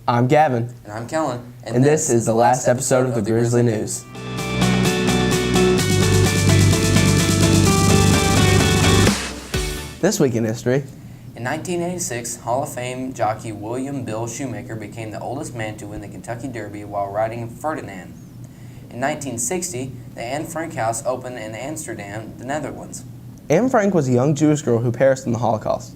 I'm Gavin. And I'm Kellen. And this is the last episode of the Grizzly News. This week in history. In 1986, Hall of Fame jockey William Bill Shoemaker became the oldest man to win the Kentucky Derby while riding Ferdinand. In 1960, the Anne Frank House opened in Amsterdam, the Netherlands. Anne Frank was a young Jewish girl who perished in the Holocaust.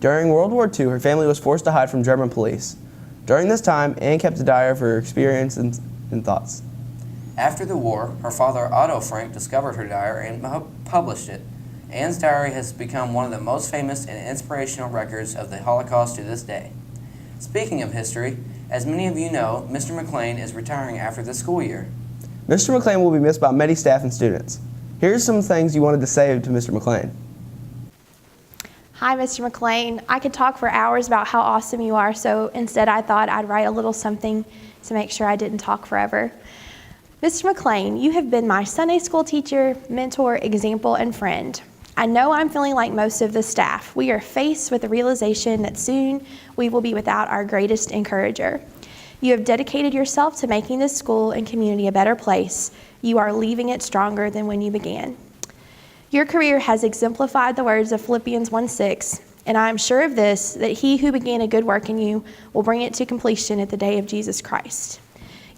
During World War II, her family was forced to hide from German police. During this time, Anne kept a diary of her experience and thoughts. After the war, her father Otto Frank discovered her diary and published it. Anne's diary has become one of the most famous and inspirational records of the Holocaust to this day. Speaking of history, as many of you know, Mr. McLean is retiring after this school year. Mr. McLean will be missed by many staff and students. Here's some things you wanted to say to Mr. McLean. Hi, Mr. McLean. I could talk for hours about how awesome you are, so instead I thought I'd write a little something to make sure I didn't talk forever. Mr. McLean, you have been my Sunday school teacher, mentor, example, and friend. I know I'm feeling like most of the staff. We are faced with the realization that soon we will be without our greatest encourager. You have dedicated yourself to making this school and community a better place. You are leaving it stronger than when you began. Your career has exemplified the words of Philippians 1:6, and I am sure of this, that he who began a good work in you will bring it to completion at the day of Jesus Christ.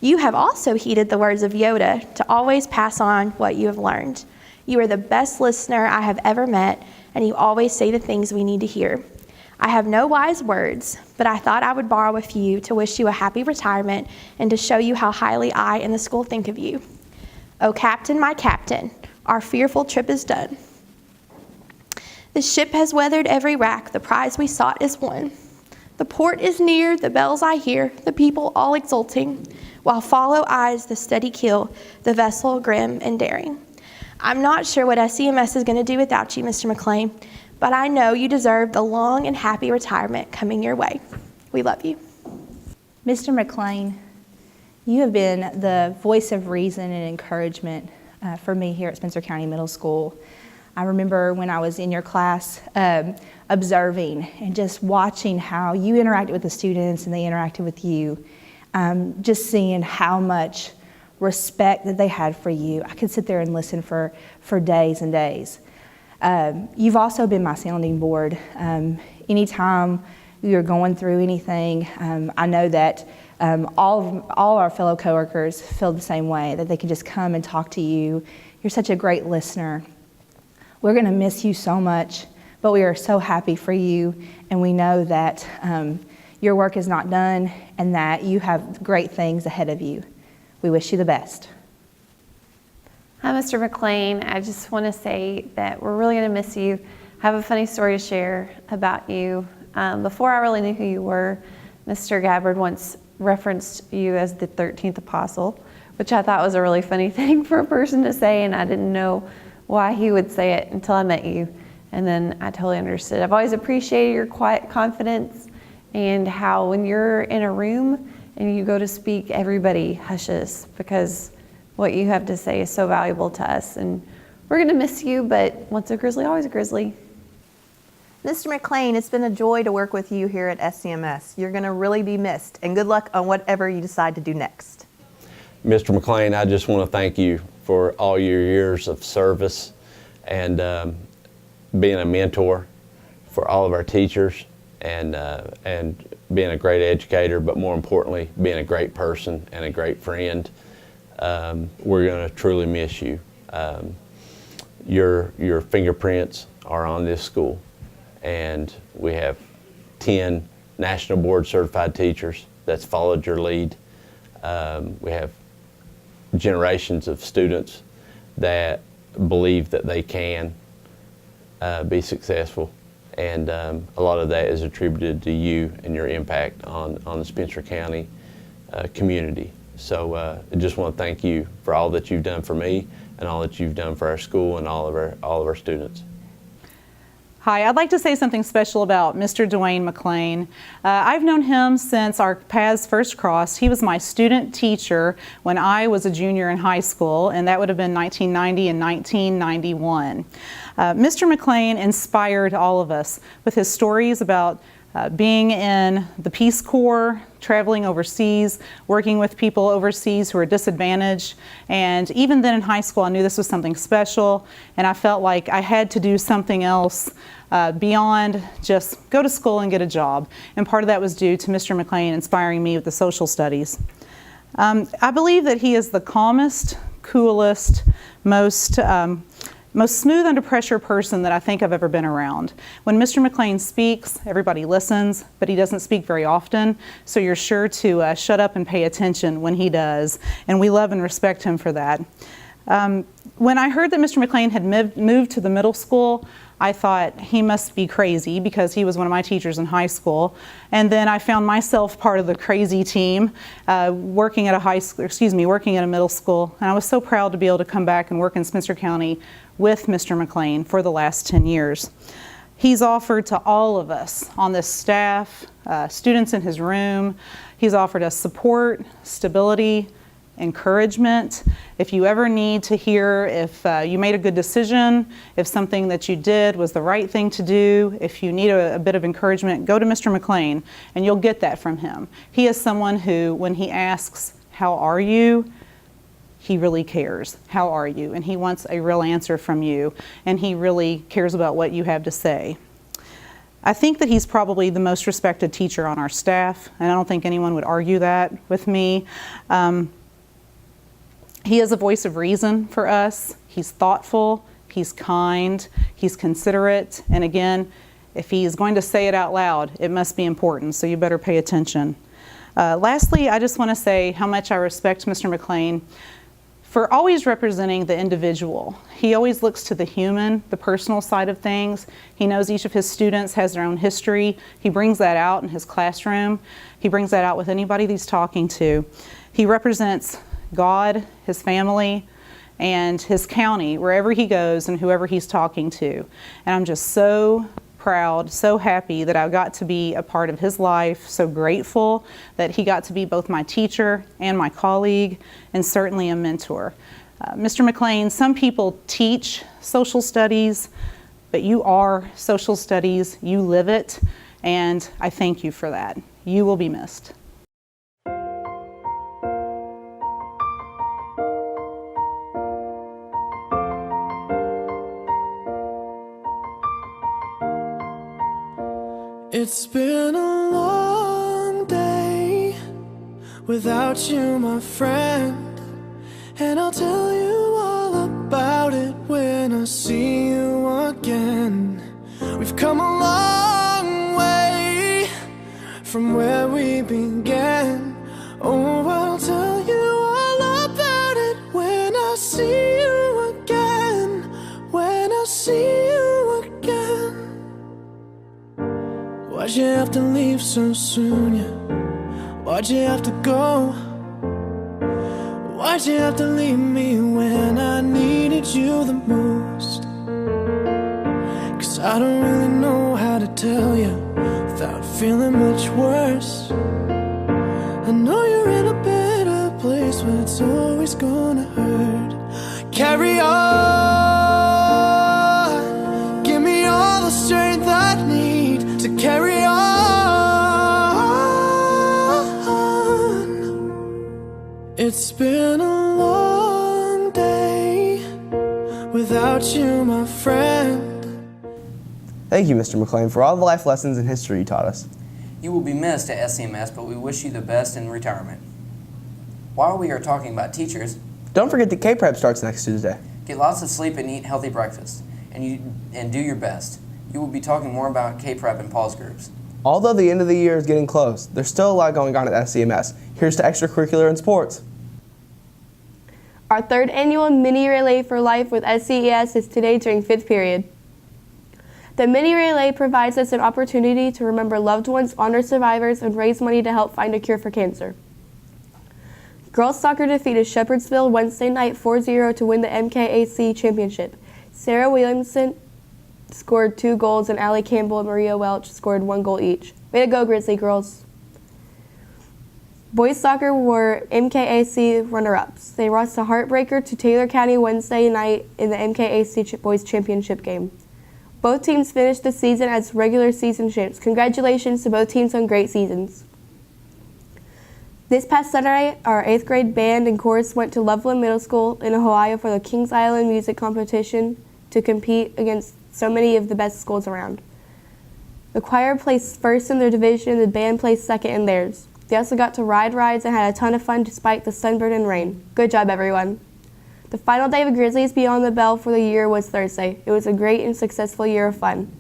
You have also heeded the words of Yoda to always pass on what you have learned. You are the best listener I have ever met, and you always say the things we need to hear. I have no wise words, but I thought I would borrow a few to wish you a happy retirement and to show you how highly I and the school think of you. Oh, Captain, my Captain, our fearful trip is done. The ship has weathered every rack, the prize we sought is won. The port is near, the bells I hear, the people all exulting, while follow eyes the steady keel, the vessel grim and daring. I'm not sure what SEMS is going to do without you, Mr. McLean, but I know you deserve the long and happy retirement coming your way. We love you. Mr. McLean, you have been the voice of reason and encouragement for me here at Spencer County Middle School. I remember when I was in your class observing and just watching how you interacted with the students and they interacted with you, just seeing how much respect that they had for you. I could sit there and listen for days and days. You've also been my sounding board. Anytime you're going through anything, I know that all our fellow coworkers feel the same way, that they can just come and talk to you. You're such a great listener. We're going to miss you so much, but we are so happy for you, and we know that your work is not done and that you have great things ahead of you. We wish you the best. Hi, Mr. McLean. I just want to say that we're really going to miss you. I have a funny story to share about you. Before I really knew who you were, Mr. Gabbard once referenced you as the 13th apostle, which I thought was a really funny thing for a person to say, and I didn't know why he would say it until I met you, and then I totally understood. I've always appreciated your quiet confidence and how when you're in a room and you go to speak, everybody hushes because what you have to say is so valuable to us. And we're going to miss you, but once a Grizzly, always a Grizzly. Mr. McLean, it's been a joy to work with you here at SCMS. You're going to really be missed, and good luck on whatever you decide to do next. Mr. McLean, I just want to thank you for all your years of service and being a mentor for all of our teachers and being a great educator, but more importantly, being a great person and a great friend. We're going to truly miss you. Your fingerprints are on this school, and we have 10 National Board Certified teachers that's followed your lead. We have generations of students that believe that they can be successful, and a lot of that is attributed to you and your impact on the Spencer County community. So I just want to thank you for all that you've done for me and all that you've done for our school and all of our students. Hi, I'd like to say something special about Mr. Dwayne McLean. I've known him since our paths first crossed. He was my student teacher when I was a junior in high school, and that would have been 1990 and 1991. Mr. McLean inspired all of us with his stories about being in the Peace Corps, traveling overseas, working with people overseas who are disadvantaged. And even then in high school, I knew this was something special, and I felt like I had to do something else beyond just go to school and get a job. And part of that was due to Mr. McLean inspiring me with the social studies. I believe that he is the calmest, coolest, most smooth under pressure person that I think I've ever been around. When Mr. McLean speaks, everybody listens, but he doesn't speak very often, so you're sure to shut up and pay attention when he does, and we love and respect him for that. When I heard that Mr. McLean had moved to the middle school, I thought he must be crazy because he was one of my teachers in high school. And then I found myself part of the crazy team, working at a middle school. And I was so proud to be able to come back and work in Spencer County with Mr. McLean for the last 10 years. He's offered to all of us on this staff, students in his room, he's offered us support, stability, encouragement. If you ever need to hear if you made a good decision, if something that you did was the right thing to do, if you need a bit of encouragement, go to Mr. McLean and you'll get that from him. He is someone who, when he asks, "How are you?" he really cares. How are you? And he wants a real answer from you, and he really cares about what you have to say. I think that he's probably the most respected teacher on our staff, and I don't think anyone would argue that with me. He is a voice of reason for us. He's thoughtful, he's kind, he's considerate, and again, if he is going to say it out loud, it must be important, so you better pay attention. Lastly, I just want to say how much I respect Mr. McLean for always representing the individual. He always looks to the human, the personal side of things. He knows each of his students has their own history. He brings that out in his classroom. He brings that out with anybody that he's talking to. He represents God, his family, and his county, wherever he goes and whoever he's talking to. And I'm just so proud, so happy that I got to be a part of his life, so grateful that he got to be both my teacher and my colleague, and certainly a mentor. Mr. McLean, some people teach social studies, but you are social studies, you live it, and I thank you for that. You will be missed. It's been a long day without you, my friend, and I'll tell you all about it when I see you again. We've come a long way from where we began. Oh, I'll tell you all about it when I see you again, when I see you again. Why'd you have to leave so soon, yeah? Why'd you have to go? Why'd you have to leave me when I needed you the most? 'Cause I don't really know how to tell you without feeling much worse. I know you're in a better place, but it's always gonna hurt. Carry on, give me all the strength I need to carry on. It's been a long day without you, my friend. Thank you, Mr. McLean, for all the life lessons and history you taught us. You will be missed at SCMS, but we wish you the best in retirement. While we are talking about teachers, Don't forget that K-Prep starts next Tuesday. get lots of sleep and eat healthy breakfast, and do your best. You will be talking more about K-Prep in Paul's groups. Although the end of the year is getting close, there's still a lot going on at SCMS. Here's to extracurricular and sports. Our third annual Mini Relay for Life with SCES is today during 5th period. The Mini Relay provides us an opportunity to remember loved ones, honor survivors, and raise money to help find a cure for cancer. Girls soccer defeated Shepherdsville Wednesday night 4-0 to win the MKAC championship. Sarah Williamson scored 2 goals, and Allie Campbell and Maria Welch scored 1 goal each. Way to go, Grizzly girls. Boys soccer were MKAC runner-ups. They lost a heartbreaker to Taylor County Wednesday night in the MKAC Boys Championship game. Both teams finished the season as regular season champs. Congratulations to both teams on great seasons. This past Saturday, our 8th grade band and chorus went to Loveland Middle School in Ohio for the Kings Island Music Competition to compete against so many of the best schools around. The choir placed first in their division and the band placed second in theirs. They also got to ride rides and had a ton of fun despite the sunburn and rain. Good job, everyone. The final day of Grizzlies Beyond the Bell for the year was Thursday. It was a great and successful year of fun.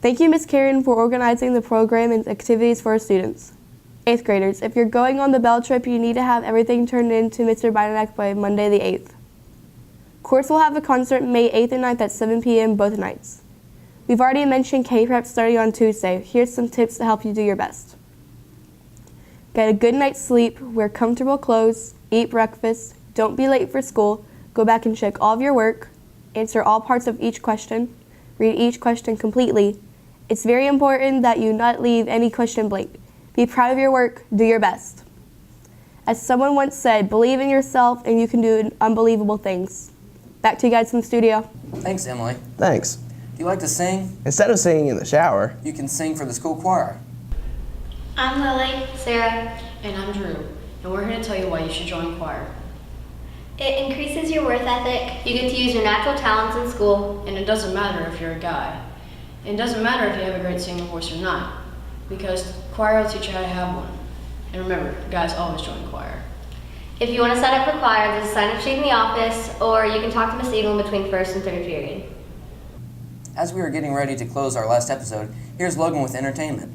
Thank you, Ms. Karen, for organizing the program and activities for our students. 8th graders, if you're going on the Bell trip, you need to have everything turned in to Mr. Bidenak by Monday the 8th. Course will have a concert May 8th and 9th at 7 p.m. both nights. We've already mentioned K-Prep starting on Tuesday. Here's some tips to help you do your best. Get a good night's sleep, wear comfortable clothes, eat breakfast, don't be late for school, go back and check all of your work, answer all parts of each question, read each question completely. It's very important that you not leave any question blank. Be proud of your work, do your best. As someone once said, believe in yourself and you can do unbelievable things. Back to you guys from the studio. Thanks, Emily. Thanks. Do you like to sing? Instead of singing in the shower, You can sing for the school choir. I'm Lily, Sarah, and I'm Drew, and we're here to tell you why you should join choir. It increases your work ethic. You get to use your natural talents in school. And it doesn't matter if you're a guy. It doesn't matter if you have a great singing voice or not, because choir will teach you how to have one. And remember, guys always join choir. If you want to sign up for choir, there's a sign-up sheet in the office, or you can talk to Miss Eagle in between first and third period. As we are getting ready to close our last episode, here's Logan with entertainment.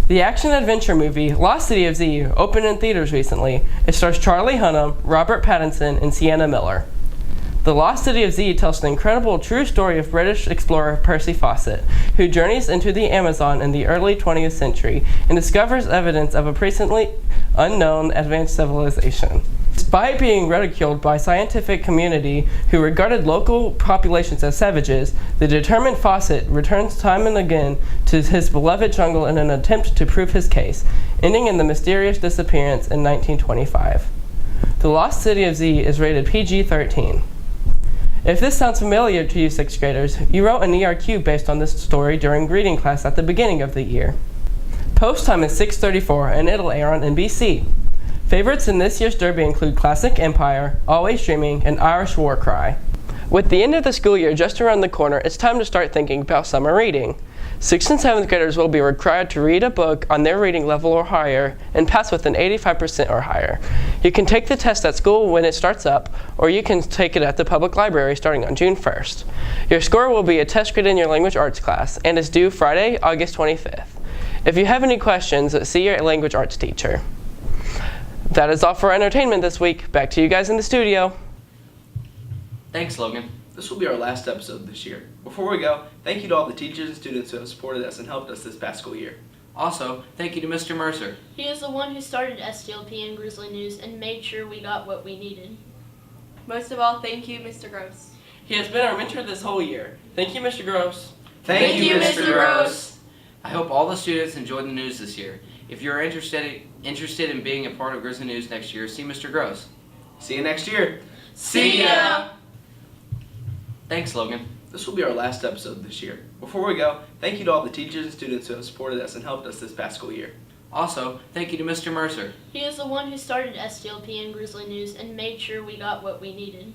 The action-adventure movie Lost City of Z opened in theaters recently. It stars Charlie Hunnam, Robert Pattinson, and Sienna Miller. The Lost City of Z tells the incredible true story of British explorer Percy Fawcett, who journeys into the Amazon in the early 20th century and discovers evidence of a previously unknown advanced civilization. Despite being ridiculed by scientific community who regarded local populations as savages, the determined Fawcett returns time and again to his beloved jungle in an attempt to prove his case, ending in the mysterious disappearance in 1925. The Lost City of Z is rated PG-13. If this sounds familiar to you 6th graders, you wrote an ERQ based on this story during reading class at the beginning of the year. Post time is 6:34 and it'll air on NBC. Favorites in this year's Derby include Classic Empire, Always Dreaming, and Irish War Cry. With the end of the school year just around the corner, it's time to start thinking about summer reading. 6th and 7th graders will be required to read a book on their reading level or higher and pass with an 85% or higher. You can take the test at school when it starts up, or you can take it at the public library starting on June 1st. Your score will be a test grade in your language arts class and is due Friday, August 25th. If you have any questions, see your language arts teacher. That is all for entertainment this week. Back to you guys in the studio. Thanks, Logan. This will be our last episode this year. Before we go, thank you to all the teachers and students who have supported us and helped us this past school year. Also, thank you to Mr. Mercer. He is the one who started STLP and Grizzly News and made sure we got what we needed. Most of all, thank you, Mr. Gross. He has been our mentor this whole year. Thank you, Mr. Gross. Thank you, Mr. Gross. I hope all the students enjoyed the news this year. If you're interested in being a part of Grizzly News next year, see Mr. Gross. See you next year. See ya! Thanks, Logan. This will be our last episode this year. Before we go, thank you to all the teachers and students who have supported us and helped us this past school year. Also, thank you to Mr. Mercer. He is the one who started STLP and Grizzly News and made sure we got what we needed.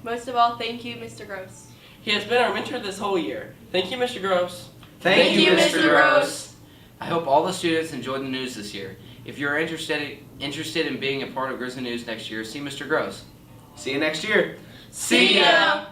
Most of all, thank you, Mr. Gross. He has been our mentor this whole year. Thank you, Mr. Gross. Thank you, Mr. Gross. I hope all the students enjoyed the news this year. If you're interested in being a part of Grizzly News next year, see Mr. Gross. See you next year. See ya!